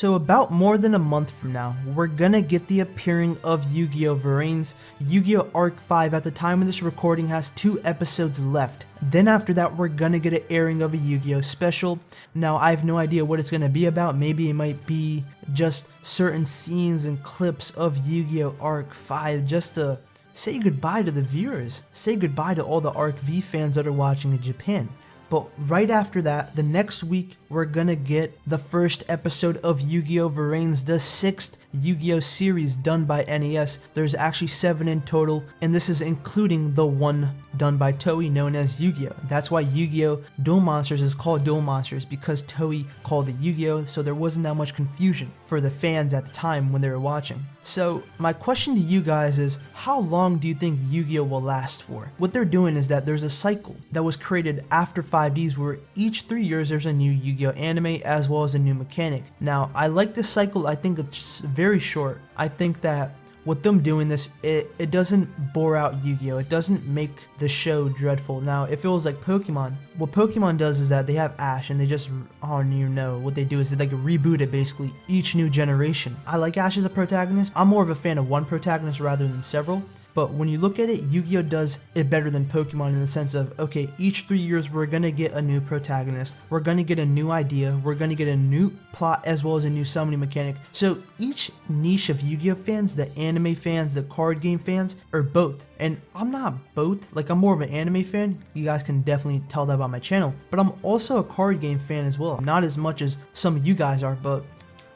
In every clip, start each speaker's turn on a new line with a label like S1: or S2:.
S1: So about more than a month from now, we're gonna get the appearing of Yu-Gi-Oh! VRAINS. Yu-Gi-Oh! Arc 5 at the time of this recording has 2 episodes left. Then after that, we're gonna get an airing of a Yu-Gi-Oh! Special. Now I have no idea what it's gonna be about. Maybe it might be just certain scenes and clips of Yu-Gi-Oh! Arc 5 just to say goodbye to the viewers. Say goodbye to all the Arc V fans that are watching in Japan. But right after that, the next week, we're gonna get the first episode of Yu-Gi-Oh! VRAINS, the 6th Yu-Gi-Oh! Series done by NES. There's actually 7 in total, and this is including the one done by Toei known as Yu-Gi-Oh! That's why Yu-Gi-Oh! Duel Monsters is called Duel Monsters, because Toei called it Yu-Gi-Oh! So there wasn't that much confusion for the fans at the time when they were watching. So my question to you guys is, how long do you think Yu-Gi-Oh! Will last for? What they're doing is that there's a cycle that was created after 5Ds where each 3 years there's a new Yu-Gi-Oh! Anime as well as a new mechanic. Now I like this cycle. I think it's very short. I think that with them doing this, it doesn't bore out Yu-Gi-Oh! It doesn't make the show dreadful. Now, if it was like Pokemon, what Pokemon does is that they have Ash and they just, what they do is they like reboot it basically each new generation. I like Ash as a protagonist. I'm more of a fan of one protagonist rather than several. But when you look at it, Yu-Gi-Oh! Does it better than Pokemon in the sense of, okay, each 3 years we're gonna get a new protagonist, we're gonna get a new idea, we're gonna get a new plot as well as a new summoning mechanic. So each niche of Yu-Gi-Oh! Fans, the anime fans, the card game fans, are both. And I'm not both, like I'm more of an anime fan, you guys can definitely tell that by my channel, but I'm also a card game fan as well. Not as much as some of you guys are, but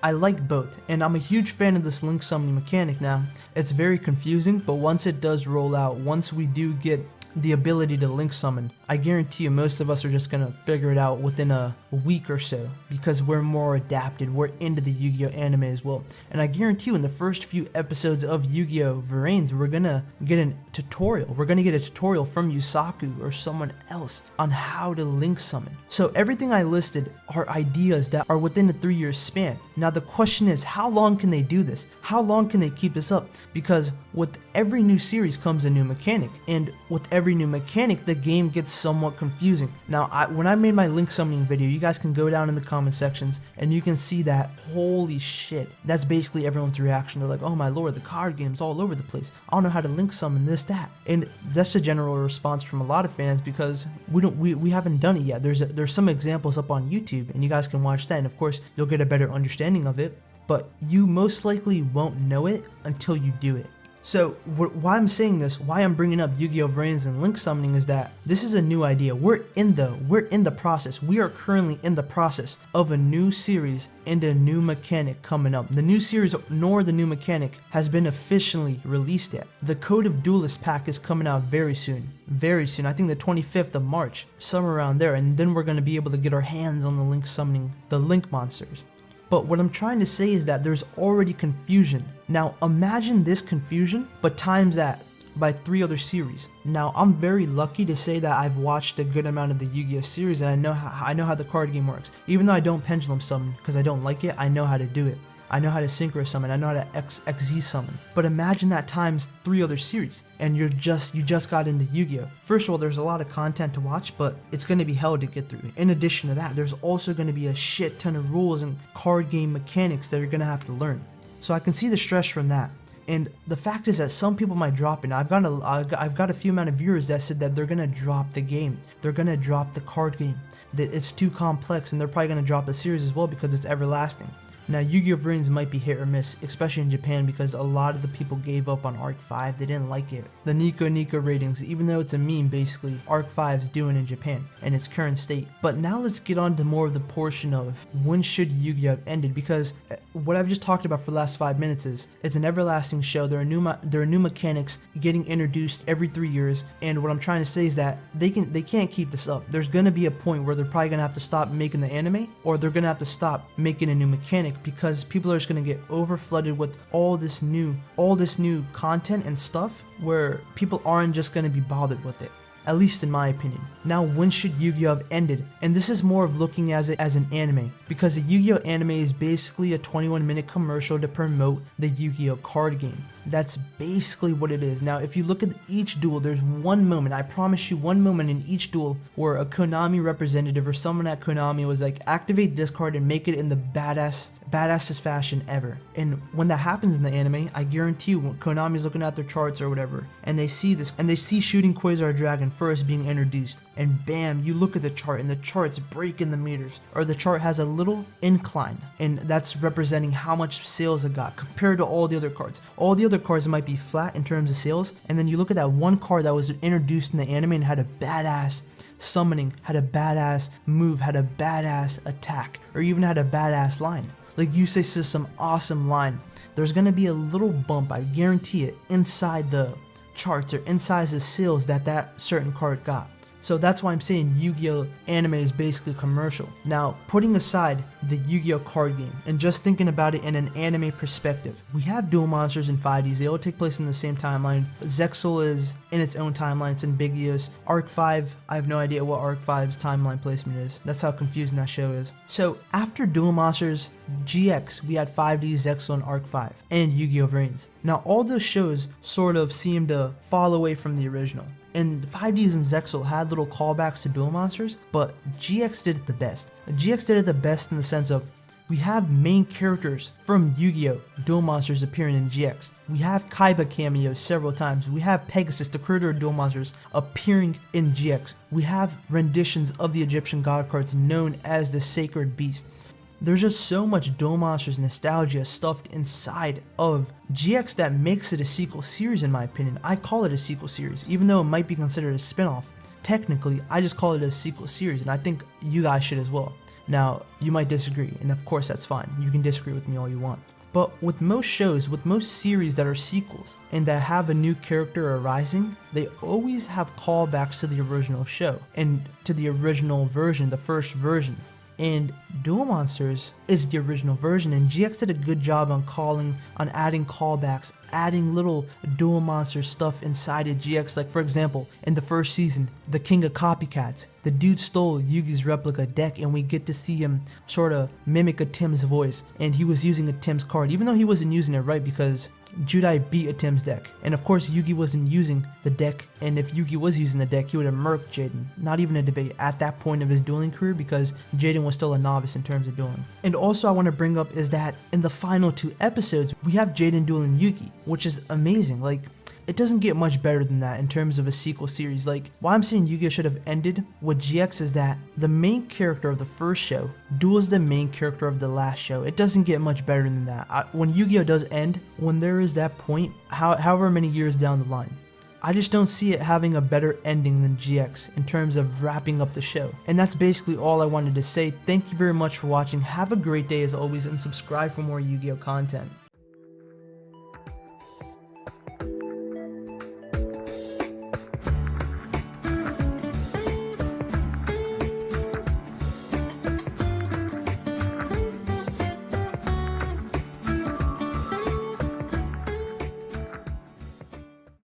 S1: I like both, and I'm a huge fan of this link summoning mechanic now. It's very confusing, but once it does roll out, once we do get the ability to link summon, I guarantee you most of us are just gonna figure it out within a week or so because we're more adapted, we're into the Yu-Gi-Oh! Anime as well. And I guarantee you in the first few episodes of Yu-Gi-Oh! VRAINS, we're gonna get a tutorial. We're gonna get a tutorial from Yusaku or someone else on how to link summon. So everything I listed are ideas that are within a 3-year span. Now the question is, how long can they do this? How long can they keep this up? Because with every new series comes a new mechanic, and with every new mechanic, the game gets somewhat confusing. Now, when I made my link summoning video, you guys can go down in the comment sections and you can see that, holy shit, that's basically everyone's reaction. They're like, oh my lord, the card game's all over the place. I don't know how to link summon this, that. And that's the general response from a lot of fans because we haven't done it yet. There's some examples up on YouTube and you guys can watch that, and of course, you'll get a better understanding of it, but you most likely won't know it until you do it. So why I'm saying this, why I'm bringing up Yu-Gi-Oh! VRAINS and link summoning is that this is a new idea. We're in the process. We are currently in the process of a new series and a new mechanic coming up. The new series nor the new mechanic has been officially released yet. The Code of Duelist pack is coming out very soon. Very soon. I think the 25th of March, somewhere around there, and then we're going to be able to get our hands on the link summoning, the link monsters. But what I'm trying to say is that there's already confusion. Now imagine this confusion, but times that by 3 other series. Now I'm very lucky to say that I've watched a good amount of the Yu-Gi-Oh! Series and I know how the card game works. Even though I don't pendulum summon because I don't like it, I know how to do it. I know how to synchro summon, I know how to XZ summon. But imagine that times 3 other series and you just got into Yu-Gi-Oh! First of all, there's a lot of content to watch, but it's going to be hell to get through. In addition to that, there's also going to be a shit ton of rules and card game mechanics that you're going to have to learn. So I can see the stress from that. And the fact is that some people might drop it. I've got a few amount of viewers that said that they're gonna drop the game. They're gonna drop the card game. That it's too complex, and they're probably gonna drop the series as well because it's everlasting. Now Yu-Gi-Oh! VRAINS might be hit or miss, especially in Japan because a lot of the people gave up on Arc 5, they didn't like it. The Nico ratings, even though it's a meme basically, Arc 5's doing in Japan in its current state. But now let's get on to more of the portion of when should Yu-Gi-Oh! Have ended, because what I've just talked about for the last 5 minutes is it's an everlasting show. There are new mechanics getting introduced every 3 years, and what I'm trying to say is that they can't keep this up. There's gonna be a point where they're probably gonna have to stop making the anime, or they're gonna have to stop making a new mechanic because people are just gonna get over flooded with all this new content and stuff where people aren't just gonna be bothered with it. At least in my opinion. Now when should Yu-Gi-Oh! Have ended? And this is more of looking at it as an anime, because the Yu-Gi-Oh! Anime is basically a 21-minute commercial to promote the Yu-Gi-Oh! Card game. That's basically what it is. Now, if you look at each duel, there's one moment, I promise you, one moment in each duel where a Konami representative or someone at Konami was like, activate this card and make it in the baddestest fashion ever. And when that happens in the anime, I guarantee you, when Konami's looking at their charts or whatever, and they see this, and they see Shooting Quasar Dragon first being introduced, and bam, you look at the chart, and the chart's breaking the meters, or the chart has a little incline, and that's representing how much sales it got compared to all the other cards. All the other cards might be flat in terms of sales, and then you look at that one card that was introduced in the anime and had a badass summoning, had a badass move, had a badass attack, or even had a badass line. Like Yusei says some awesome line. There's gonna be a little bump, I guarantee it, inside the charts or inside the sales that certain card got. So that's why I'm saying Yu-Gi-Oh! Anime is basically commercial. Now, putting aside the Yu-Gi-Oh! Card game and just thinking about it in an anime perspective, we have Duel Monsters and 5Ds. They all take place in the same timeline. Zexal is in its own timeline, it's ambiguous. Arc 5, I have no idea what Arc 5's timeline placement is. That's how confusing that show is. So after Duel Monsters GX, we had 5D, Zexal, and Arc 5, and Yu-Gi-Oh! Vrains. Now all those shows sort of seem to fall away from the original. And 5Ds and Zexal had little callbacks to Duel Monsters, but GX did it the best. GX did it the best in the sense of, we have main characters from Yu-Gi-Oh! Duel Monsters appearing in GX. We have Kaiba cameos several times. We have Pegasus, the creator of Duel Monsters, appearing in GX. We have renditions of the Egyptian god cards known as the Sacred Beast. There's just so much Duel Monsters nostalgia stuffed inside of GX that makes it a sequel series in my opinion. I call it a sequel series, even though it might be considered a spin-off. Technically, I just call it a sequel series, and I think you guys should as well. Now, you might disagree, and of course that's fine. You can disagree with me all you want. But with most shows, with most series that are sequels, and that have a new character arising, they always have callbacks to the original show, and to the original version, the first version. And Duel Monsters is the original version, and GX did a good job on adding callbacks, adding little Duel Monsters stuff inside of GX. Like for example, in the first season, the King of Copycats, the dude stole Yugi's replica deck, and we get to see him sort of mimic a Tim's voice, and he was using a Tim's card, even though he wasn't using it right because Judai beat a Tim's deck. And of course Yugi wasn't using the deck, and if Yugi was using the deck, he would have murked Jaden. Not even a debate at that point of his dueling career, because Jaden was still a novice in terms of dueling. And also I want to bring up is that in the final 2 episodes, we have Jaden dueling Yugi, which is amazing. Like, it doesn't get much better than that in terms of a sequel series. Like, why I'm saying Yu-Gi-Oh! Should have ended with GX is that the main character of the first show duels the main character of the last show. It doesn't get much better than that. When Yu-Gi-Oh! Does end, when there is that point, however many years down the line, I just don't see it having a better ending than GX in terms of wrapping up the show. And that's basically all I wanted to say. Thank you very much for watching. Have a great day as always, and subscribe for more Yu-Gi-Oh! Content.